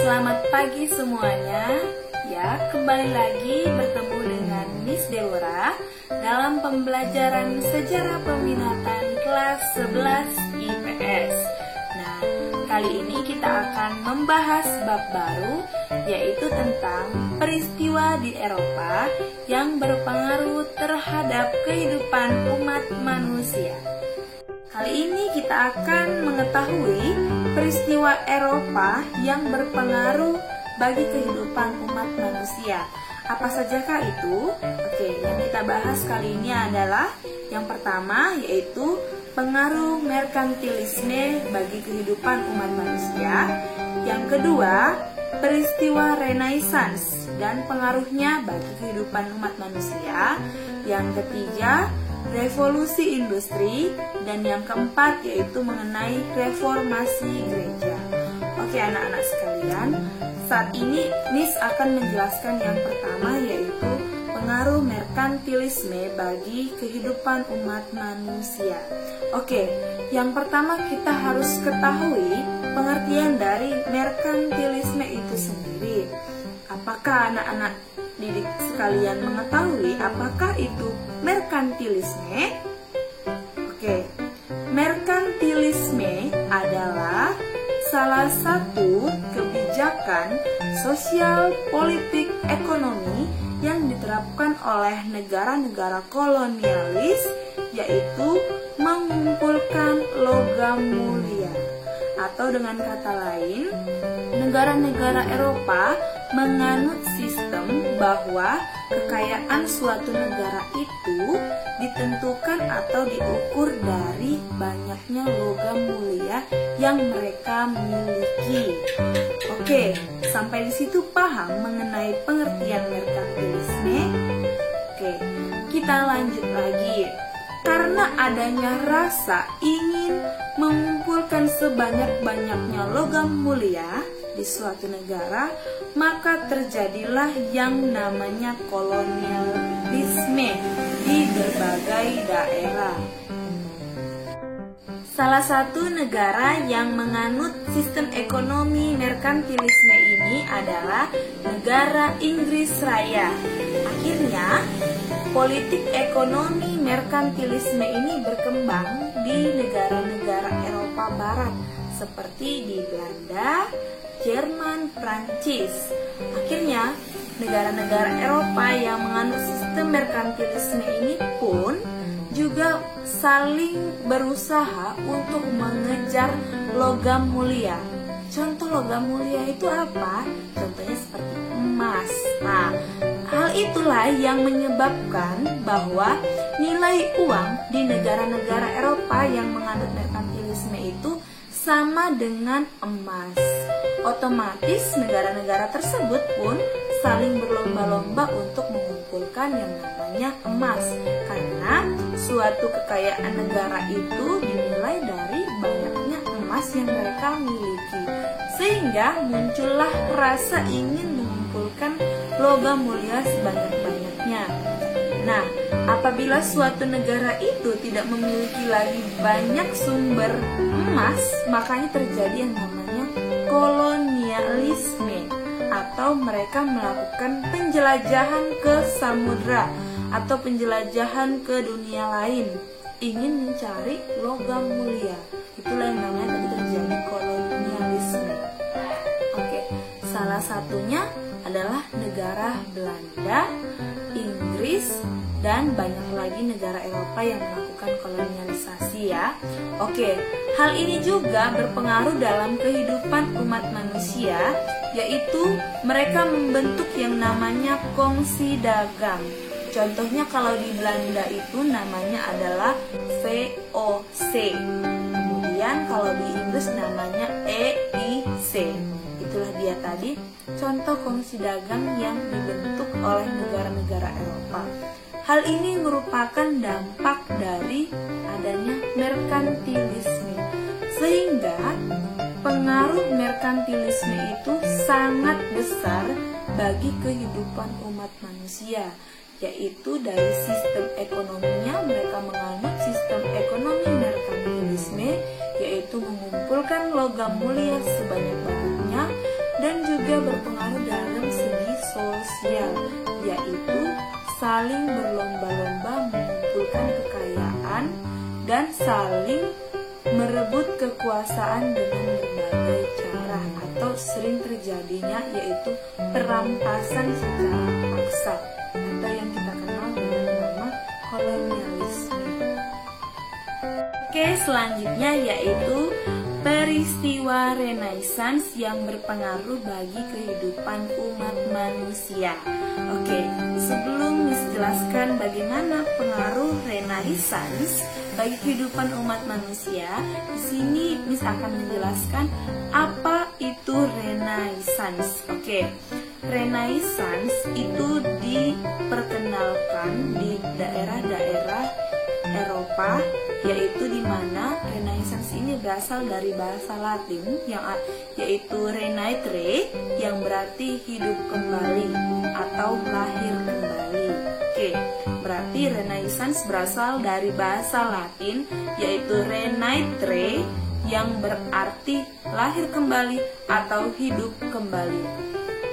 Selamat pagi semuanya. Ya, kembali lagi bertemu dengan Miss Deborah dalam pembelajaran sejarah peminatan kelas 11 IPS. Nah, kali ini kita akan membahas bab baru, yaitu tentang peristiwa di Eropa yang berpengaruh terhadap kehidupan umat manusia. Kali ini kita akan mengetahui peristiwa Eropa yang berpengaruh bagi kehidupan umat manusia. Apa sajakah itu? Oke, yang kita bahas kali ini adalah yang pertama, yaitu pengaruh merkantilisme bagi kehidupan umat manusia. Yang kedua, peristiwa Renaissance dan pengaruhnya bagi kehidupan umat manusia. Yang ketiga, revolusi industri, dan yang keempat yaitu mengenai reformasi gereja. Oke anak-anak sekalian, saat ini Miss akan menjelaskan yang pertama, yaitu pengaruh merkantilisme bagi kehidupan umat manusia. Oke, yang pertama kita harus ketahui pengertian dari merkantilisme itu sendiri. Apakah anak-anak didik sekalian mengetahui apakah itu merkantilisme? Oke, merkantilisme adalah salah satu kebijakan sosial, politik, ekonomi yang diterapkan oleh negara-negara kolonialis, yaitu mengumpulkan logam mulia. Atau dengan kata lain, negara-negara Eropa menganut sistem bahwa kekayaan suatu negara itu ditentukan atau diukur dari banyaknya logam mulia yang mereka miliki. Oke, sampai di situ paham mengenai pengertian merkantilisme? Oke, kita lanjut lagi. Karena adanya rasa ingin mengumpulkan sebanyak-banyaknya logam mulia di suatu negara, maka terjadilah yang namanya kolonialisme di berbagai daerah. Salah satu negara yang menganut sistem ekonomi merkantilisme ini adalah negara Inggris Raya. Akhirnya, politik ekonomi merkantilisme ini berkembang di negara-negara Eropa Barat seperti di Belanda, Jerman, Prancis. Akhirnya, negara-negara Eropa yang menganut sistem merkantilisme ini pun juga saling berusaha untuk mengejar logam mulia. Contoh logam mulia itu apa? Contohnya seperti emas. Nah, hal itulah yang menyebabkan bahwa nilai uang di negara-negara Eropa yang menganut merkantilisme itu sama dengan emas. Otomatis negara-negara tersebut pun saling berlomba-lomba untuk mengumpulkan yang namanya emas, karena suatu kekayaan negara itu dinilai dari banyaknya emas yang mereka miliki, sehingga muncullah rasa ingin mengumpulkan logam mulia sebanyak-banyaknya. Nah, apabila suatu negara itu tidak memiliki lagi banyak sumber emas, makanya terjadi yang namanya kolonialisme, atau mereka melakukan penjelajahan ke samudra atau penjelajahan ke dunia lain, ingin mencari logam mulia. Itulah yang namanya tadi terjadi kolonialisme. Oke, salah satunya adalah negara Belanda, Inggris, dan banyak lagi negara Eropa yang melakukan kolonialisasi ya. Oke, hal ini juga berpengaruh dalam kehidupan umat manusia, yaitu mereka membentuk yang namanya kongsi dagang. Contohnya kalau di Belanda itu namanya adalah VOC. Kemudian kalau di Inggris namanya EIC. Itulah dia tadi contoh kongsi dagang yang dibentuk oleh negara-negara Eropa. Hal ini merupakan dampak dari adanya merkantilisme, sehingga pengaruh merkantilisme itu sangat besar bagi kehidupan umat manusia, yaitu dari sistem ekonominya mereka menganut sistem ekonomi merkantilisme, yaitu mengumpulkan logam mulia sebanyak-banyaknya dan juga juga berpengaruh dalam segi sosial, yaitu saling berlomba-lomba mengumpulkan kekayaan dan saling merebut kekuasaan dengan berbagai cara, atau sering terjadinya yaitu perampasan secara paksa, atau yang kita kenal dengan nama kolonialisme. Oke, selanjutnya yaitu peristiwa Renaissance yang berpengaruh bagi kehidupan umat manusia. Oke, sebelum menjelaskan bagaimana pengaruh Renaissance bagi kehidupan umat manusia, di sini Miss akan menjelaskan apa itu Renaissance. Oke, Renaissance itu diperkenalkan di daerah-daerah Eropa, yaitu di mana Renaissance ini berasal dari bahasa Latin yaitu renaître, yang berarti hidup kembali atau lahir kembali. Oke, berarti Renaissance berasal dari bahasa Latin yaitu renaître, yang berarti lahir kembali atau hidup kembali.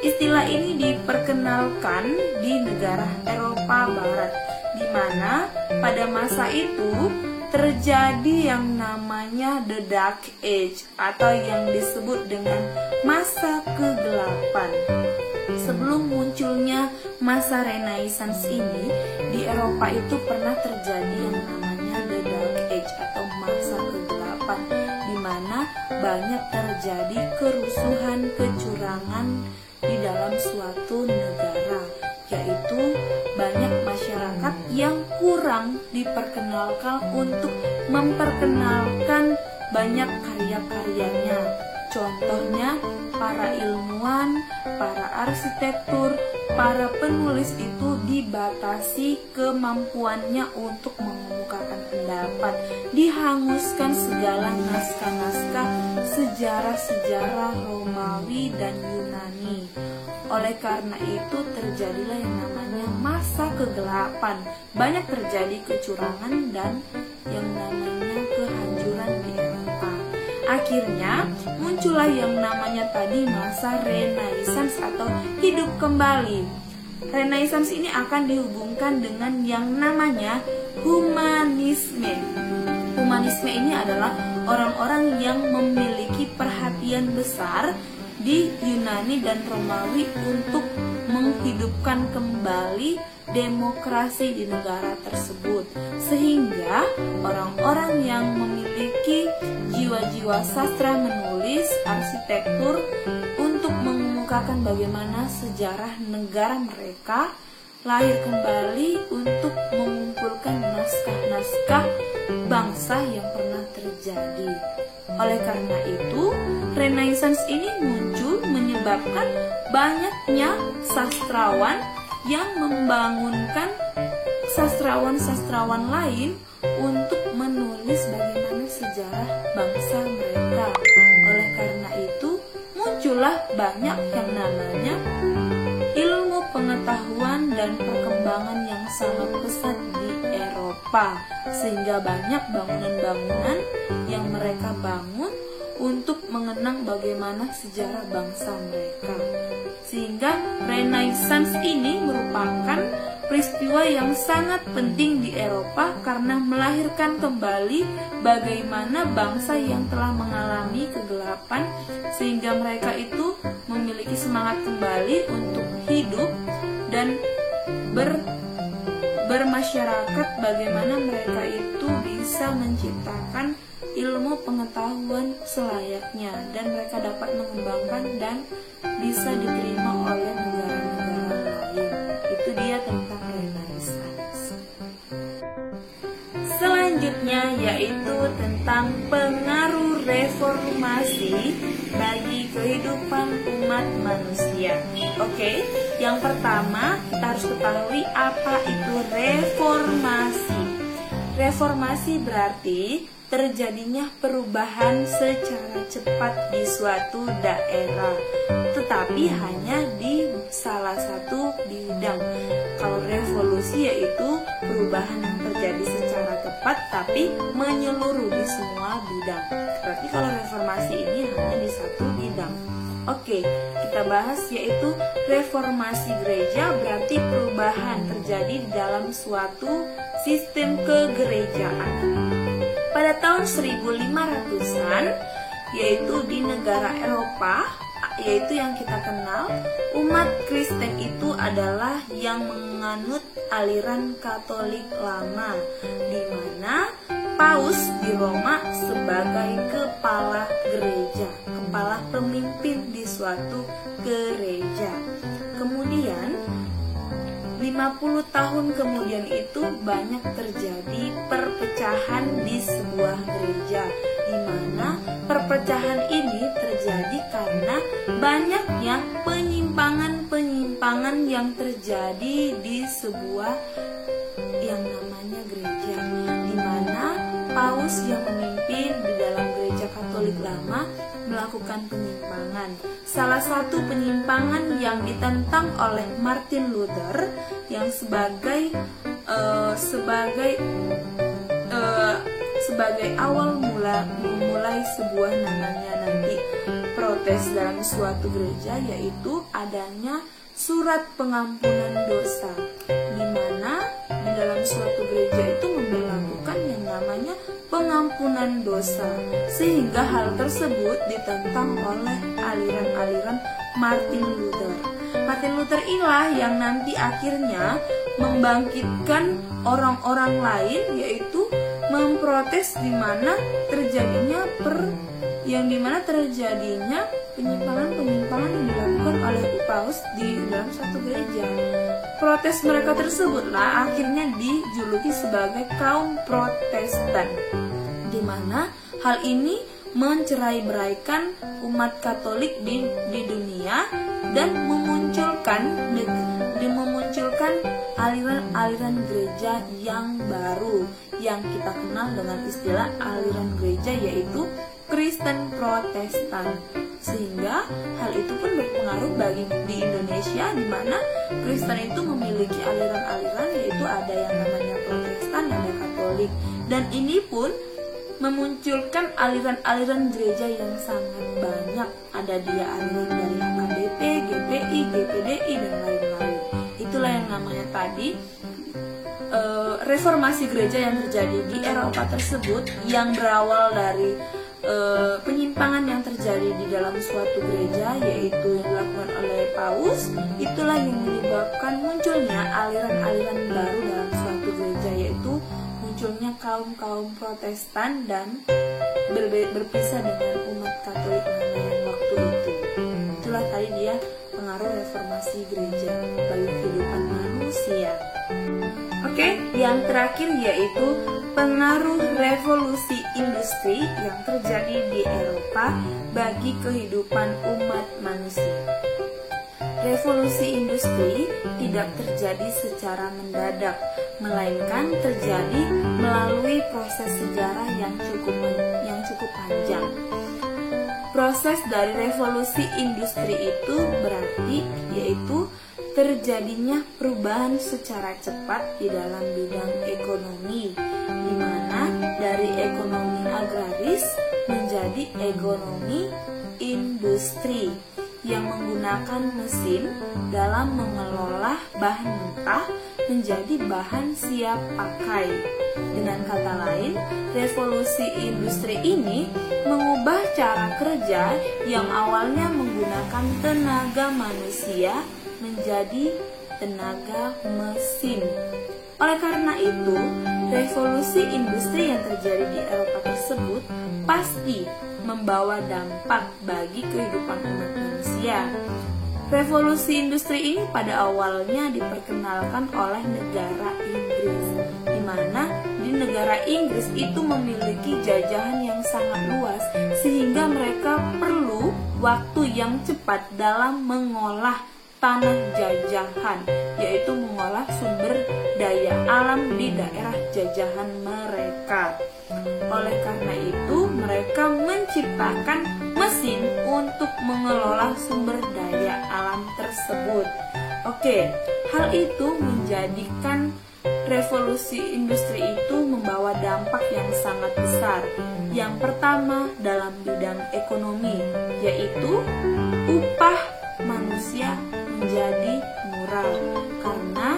Istilah ini diperkenalkan di negara Eropa Barat, di mana pada masa itu terjadi yang namanya The Dark Age, atau yang disebut dengan masa kegelapan. Sebelum munculnya masa Renaissance ini, di Eropa itu pernah terjadi yang namanya The Dark Age atau masa kegelapan, di mana banyak terjadi kerusuhan, kecurangan di dalam suatu negara, yaitu banyak masyarakat yang kurang diperkenalkan untuk memperkenalkan banyak karya-karyanya. Contohnya, para ilmuwan, para arsitektur, para penulis itu dibatasi kemampuannya untuk mengemukakan pendapat, dihanguskan segala naskah-naskah sejarah-sejarah Romawi dan Yunani. Oleh karena itu terjadilah yang namanya masa kegelapan. Banyak terjadi kecurangan dan yang namanya kehancuran di Eropa. Akhirnya muncullah yang namanya tadi masa Renaissance atau hidup kembali. Renaissance ini akan dihubungkan dengan yang namanya humanisme. Humanisme ini adalah orang-orang yang memiliki perhatian besar di Yunani dan Romawi untuk menghidupkan kembali demokrasi di negara tersebut, sehingga orang-orang yang memiliki jiwa-jiwa sastra menulis, arsitektur untuk mengemukakan bagaimana sejarah negara mereka lahir kembali untuk mengumpulkan naskah-naskah bangsa yang pernah terjadi. Oleh karena itu, Renaissance ini muncul menyebabkan banyaknya sastrawan yang membangunkan sastrawan-sastrawan lain untuk menulis bagaimana sejarah bangsa mereka. Oleh karena itu, muncullah banyak yang namanya ilmu pengetahuan dan perkembangan yang sangat pesat di Eropa, sehingga banyak bangunan-bangunan yang mereka bangun untuk mengenang bagaimana sejarah bangsa mereka. Sehingga Renaissance ini merupakan peristiwa yang sangat penting di Eropa karena melahirkan kembali bagaimana bangsa yang telah mengalami kegelapan, sehingga mereka itu memiliki semangat kembali untuk hidup dan bermasyarakat, bagaimana mereka itu bisa menciptakan ilmu pengetahuan selayaknya dan mereka dapat mengembangkan dan bisa diterima oleh negara-negara lain. Itu dia tentang Renaissance. Selanjutnya yaitu tentang pengaruh reformasi bagi kehidupan umat manusia. Oke, yang pertama kita harus ketahui apa itu reformasi. Reformasi berarti terjadinya perubahan secara cepat di suatu daerah, tetapi hanya di salah satu bidang. Kalau revolusi yaitu perubahan yang terjadi secara cepat tapi menyeluruh di semua bidang. Berarti kalau reformasi ini hanya di satu bidang. Oke, kita bahas yaitu reformasi gereja berarti perubahan terjadi di dalam suatu sistem kegerejaan. Pada tahun 1500-an, yaitu di negara Eropa, yaitu yang kita kenal, umat Kristen itu adalah yang menganut aliran Katolik lama, di mana Paus di Roma sebagai kepala gereja, kepala pemimpin di suatu gereja. Kemudian 50 tahun kemudian itu banyak terjadi perpecahan di sebuah gereja, di mana perpecahan ini terjadi karena banyaknya penyimpangan yang terjadi di sebuah yang namanya gereja, di mana Paus yang memimpin di dalam gereja Katolik lama melakukan penyimpangan. Salah satu penyimpangan yang ditentang oleh Martin Luther yang sebagai awal memulai sebuah namanya nanti protes dalam suatu gereja, yaitu adanya surat pengampunan dosa, di mana di dalam suatu gereja itu memberlakukan yang namanya pengampunan dosa, sehingga hal tersebut ditentang oleh aliran-aliran Martin Luther. Martin Luther inilah yang nanti akhirnya membangkitkan orang-orang lain, yaitu memprotes di mana terjadinya penyimpangan yang dilakukan oleh Paus di dalam satu gereja. Protes mereka tersebutlah akhirnya dijuluki sebagai kaum Protestan, di mana hal ini mencerai-beraikan umat Katolik di dunia dan memunculkan aliran-aliran gereja yang baru yang kita kenal dengan istilah aliran gereja, yaitu Kristen Protestan. Sehingga hal itu pun berpengaruh bagi di Indonesia, di mana Kristen itu memiliki aliran-aliran, yaitu ada yang namanya Protestan, ada Katolik, dan ini pun memunculkan aliran-aliran gereja yang sangat banyak. Ada dia aliran dari HKBP, GPI, GPDI, dan lain-lain. Itulah yang namanya tadi reformasi gereja yang terjadi di Eropa tersebut, yang berawal dari penyimpangan yang terjadi di dalam suatu gereja, yaitu yang dilakukan oleh Paus. Itulah yang menyebabkan munculnya aliran-aliran baru dalam suatu gereja, yaitu munculnya kaum Protestan dan berpisah dengan umat Katolik yang waktu itu. Itulah tadi dia pengaruh reformasi gereja bagi kehidupan manusia. Oke, yang terakhir yaitu pengaruh revolusi industri yang terjadi di Eropa bagi kehidupan umat manusia. Revolusi industri tidak terjadi secara mendadak, melainkan terjadi melalui proses sejarah yang cukup panjang. Proses dari revolusi industri itu berarti yaitu terjadinya perubahan secara cepat di dalam bidang ekonomi, di mana dari ekonomi agraris menjadi ekonomi industri yang menggunakan mesin dalam mengelola bahan mentah menjadi bahan siap pakai. Dengan kata lain, revolusi industri ini mengubah cara kerja yang awalnya menggunakan tenaga manusia menjadi tenaga mesin. Oleh karena itu, revolusi industri yang terjadi di Eropa tersebut pasti membawa dampak bagi kehidupan umat manusia. Revolusi industri ini pada awalnya diperkenalkan oleh negara Inggris, di mana di negara Inggris itu memiliki jajahan yang sangat luas, sehingga mereka perlu waktu yang cepat dalam mengolah tanah jajahan, yaitu mengolah sumber daya alam di daerah jajahan mereka. Oleh karena itu, mereka menciptakan mesin untuk mengelola sumber daya alam tersebut. Oke, hal itu menjadikan revolusi industri itu membawa dampak yang sangat besar. Yang pertama dalam bidang ekonomi, yaitu upah manusia menjadi murah karena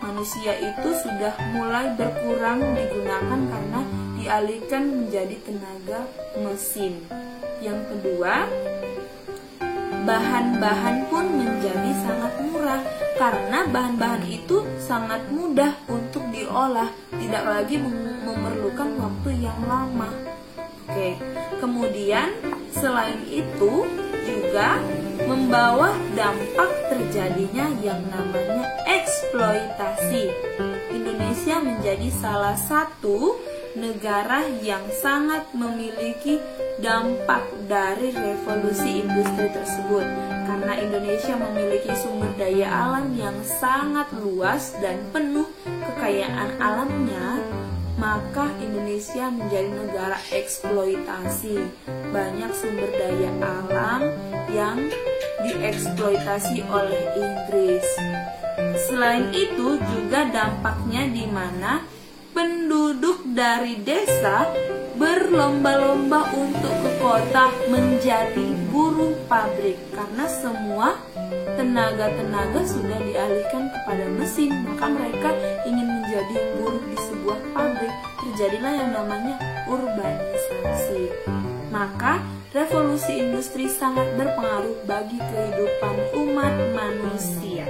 manusia itu sudah mulai berkurang digunakan karena dialihkan menjadi tenaga mesin. Yang kedua, bahan-bahan pun menjadi sangat murah karena bahan-bahan itu sangat mudah untuk diolah, tidak lagi memerlukan waktu yang lama. Oke, kemudian selain itu juga membawa dampak terjadinya yang namanya eksploitasi. Indonesia menjadi salah satu negara yang sangat memiliki dampak dari revolusi industri tersebut. Karena Indonesia memiliki sumber daya alam yang sangat luas dan penuh kekayaan alamnya, maka Indonesia menjadi negara eksploitasi. Banyak sumber daya alam yang dieksploitasi oleh Inggris. Selain itu juga dampaknya di mana penduduk dari desa berlomba-lomba untuk ke kota menjadi buruh pabrik karena semua tenaga-tenaga sudah dialihkan kepada mesin, maka mereka ingin menjadi buruh di sebuah pabrik. Terjadilah yang namanya urbanisasi. Maka revolusi industri sangat berpengaruh bagi kehidupan umat manusia.